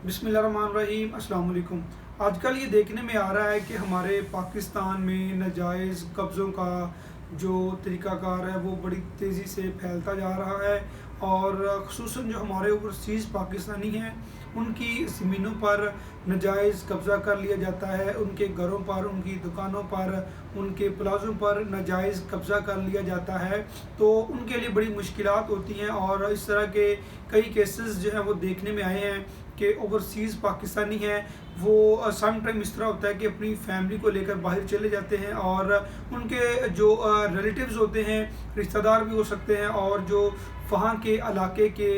बिस्मिल्लाहिर्रहमानिर्रहीम। अस्सलाम वालेकुम। आजकल ये देखने में आ रहा है कि हमारे पाकिस्तान में नाजायज़ कब्ज़ों का जो तरीक़ाकार है वो बड़ी तेज़ी से फैलता जा रहा है और ख़ुसूसन जो हमारे ओवरसीज़ पाकिस्तानी हैं उनकी ज़मीनों पर नाजायज़ कब्ज़ा कर लिया जाता है। उनके घरों पर, उनकी दुकानों पर, उनके प्लाज़ों पर नाजायज़ कब्ज़ा कर लिया जाता है, तो उनके लिए बड़ी मुश्किलात होती हैं। और इस तरह के कई केसेस जो हैं वो देखने में आए हैं कि ओवरसीज़ पाकिस्तानी हैं वो सम टाइम इस तरह होता है कि अपनी फैमिली को लेकर बाहर चले जाते हैं और उनके जो रिलेटिव्स होते हैं, रिश्तेदार भी हो सकते हैं, और जो वहाँ के इलाके के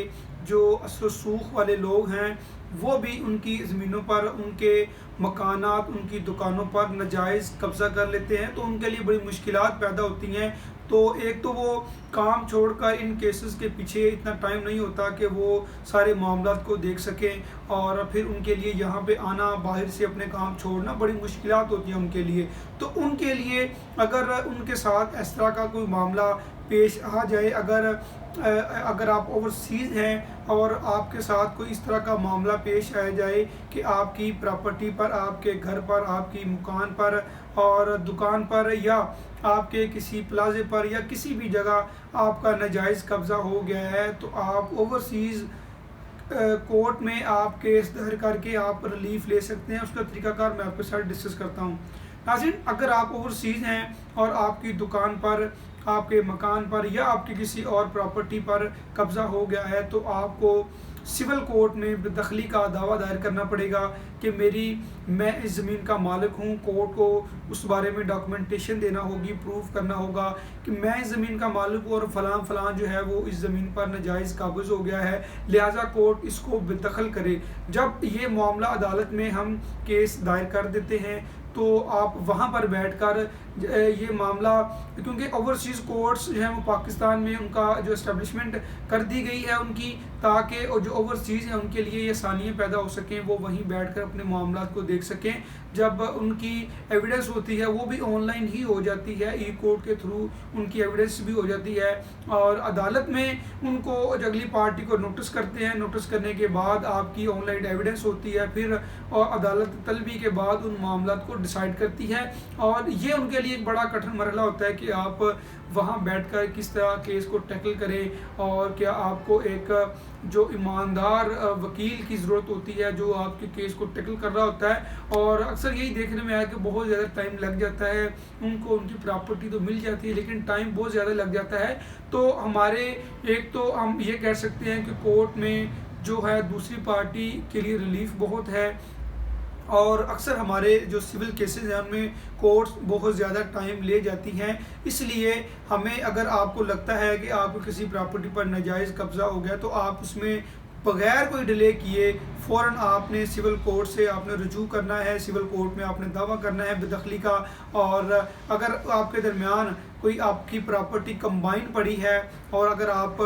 जो असल रसूख वाले लोग हैं वो भी उनकी ज़मीनों पर, उनके मकानात, उनकी दुकानों पर नाजायज़ कब्ज़ा कर लेते हैं, तो उनके लिए बड़ी मुश्किलात पैदा होती हैं। तो एक तो वो काम छोड़कर इन केसेस के पीछे इतना टाइम नहीं होता कि वो सारे मामलात को देख सकें, और फिर उनके लिए यहाँ पे आना, बाहर से अपने काम छोड़ना बड़ी मुश्किलात होती हैं उनके लिए। तो उनके लिए अगर उनके साथ इस तरह का कोई मामला पेश आ जाए, अगर आप ओवरसीज़ हैं और आपके साथ कोई इस तरह का मामला पेश आ जाए कि आपकी प्रॉपर्टी पर, आपके घर पर, आपकी मकान पर और दुकान पर, या आपके किसी प्लाजे पर या किसी भी जगह आपका नाजायज़ कब्ज़ा हो गया है, तो आप ओवरसीज़ कोर्ट में आप केस दायर करके आप रिलीफ ले सकते हैं। उसका तरीकाकार मैं आपके साथ डिस्कस करता हूँ। नाज़रीन, अगर आप ओवरसीज़ हैं और आपकी दुकान पर, आपके मकान पर या आपकी किसी और प्रॉपर्टी पर कब्ज़ा हो गया है, तो आपको सिविल कोर्ट में बेदखली का दावा दायर करना पड़ेगा कि मैं इस ज़मीन का मालिक हूँ। कोर्ट को उस बारे में डॉक्यूमेंटेशन देना होगी, प्रूफ करना होगा कि मैं इस ज़मीन का मालिक हूँ और फ़लाँ जो है वो इस ज़मीन पर नाजायज़ काबिज़ हो गया है, लिहाजा कोर्ट इसको बेदखल करे। जब ये मामला अदालत में हम केस दायर कर देते हैं तो आप वहाँ पर बैठकर ये मामला, क्योंकि ओवरसीज़ कोर्ट्स जो हैं वो पाकिस्तान में उनका जो इस्टेब्लिशमेंट कर दी गई है उनकी, ताकि जो ओवरसीज़ हैं उनके लिए ये आसानियाँ पैदा हो सकें, वो वहीं बैठकर अपने मामलात को देख सकें। जब उनकी एविडेंस होती है वो भी ऑनलाइन ही हो जाती है, ई कोर्ट के थ्रू उनकी एविडेंस भी हो जाती है, और अदालत में उनको अगली पार्टी को नोटिस करते हैं। नोटिस करने के बाद आपकी ऑनलाइन एविडेंस होती है, फिर अदालत तलबी के बाद उन मामलात को डिसाइड करती है। और ये उनके लिए एक बड़ा कठिन मरहला होता है कि आप वहाँ बैठकर किस तरह केस को टैकल करें, और क्या आपको एक जो ईमानदार वकील की ज़रूरत होती है जो आपके केस को टैकल कर रहा होता है। और अक्सर यही देखने में आया कि बहुत ज़्यादा टाइम लग जाता है, उनको उनकी प्रॉपर्टी तो मिल जाती है लेकिन टाइम बहुत ज़्यादा लग जाता है। तो एक तो हम ये कह सकते हैं कि कोर्ट में जो है दूसरी पार्टी के लिए रिलीफ बहुत है, और अक्सर हमारे जो सिविल केसेस हैं उनमें कोर्ट्स बहुत ज़्यादा टाइम ले जाती हैं। इसलिए हमें, अगर आपको लगता है कि आपको किसी प्रॉपर्टी पर नाजायज़ कब्ज़ा हो गया, तो आप उसमें बगैर कोई डिले किए फ़ौरन आपने सिविल कोर्ट से आपने रुजू करना है, सिविल कोर्ट में आपने दावा करना है बेदखली का। और अगर आपके दरमियान कोई आपकी प्रॉपर्टी कंबाइन पड़ी है और अगर आप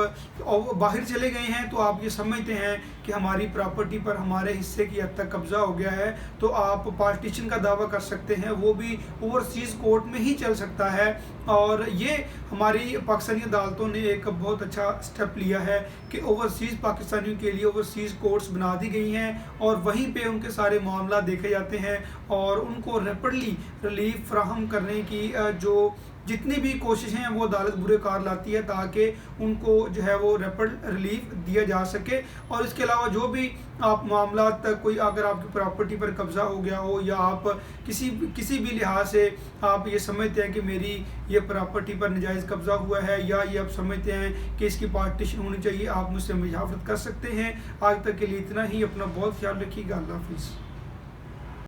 बाहर चले गए हैं, तो आप ये समझते हैं कि हमारी प्रॉपर्टी पर हमारे हिस्से की हद तक कब्ज़ा हो गया है, तो आप पार्टीशन का दावा कर सकते हैं, वो भी ओवरसीज़ कोर्ट में ही चल सकता है। और ये हमारी पाकिस्तानी अदालतों ने एक बहुत अच्छा स्टेप लिया है कि ओवरसीज़ पाकिस्तानियों के लिए ओवरसीज़ कोर्ट्स बना दी गई हैं, और वहीं पे उनके सारे मामला देखे जाते हैं और उनको रैपिडली रिलीफ फ्राहम करने की जो जितनी भी कोशिशें हैं वो अदालत बुरे कार लाती है, ताकि उनको जो है वो रैपिड रिलीफ दिया जा सके। और इसके अलावा जो भी आप मामला कोई, अगर आपकी प्रॉपर्टी पर कब्ज़ा हो गया हो, या आप किसी भी लिहाज से आप ये समझते हैं कि मेरी ये प्रॉपर्टी पर नाजायज़ कब्ज़ा हुआ है, या ये आप समझते हैं कि इसकी पार्टीशन होनी चाहिए, आप मुझसे मुजावरत कर सकते हैं। आज तक के लिए इतना ही। अपना बहुत ख्याल रखिएगा। अल्लाह हाफ़िज़।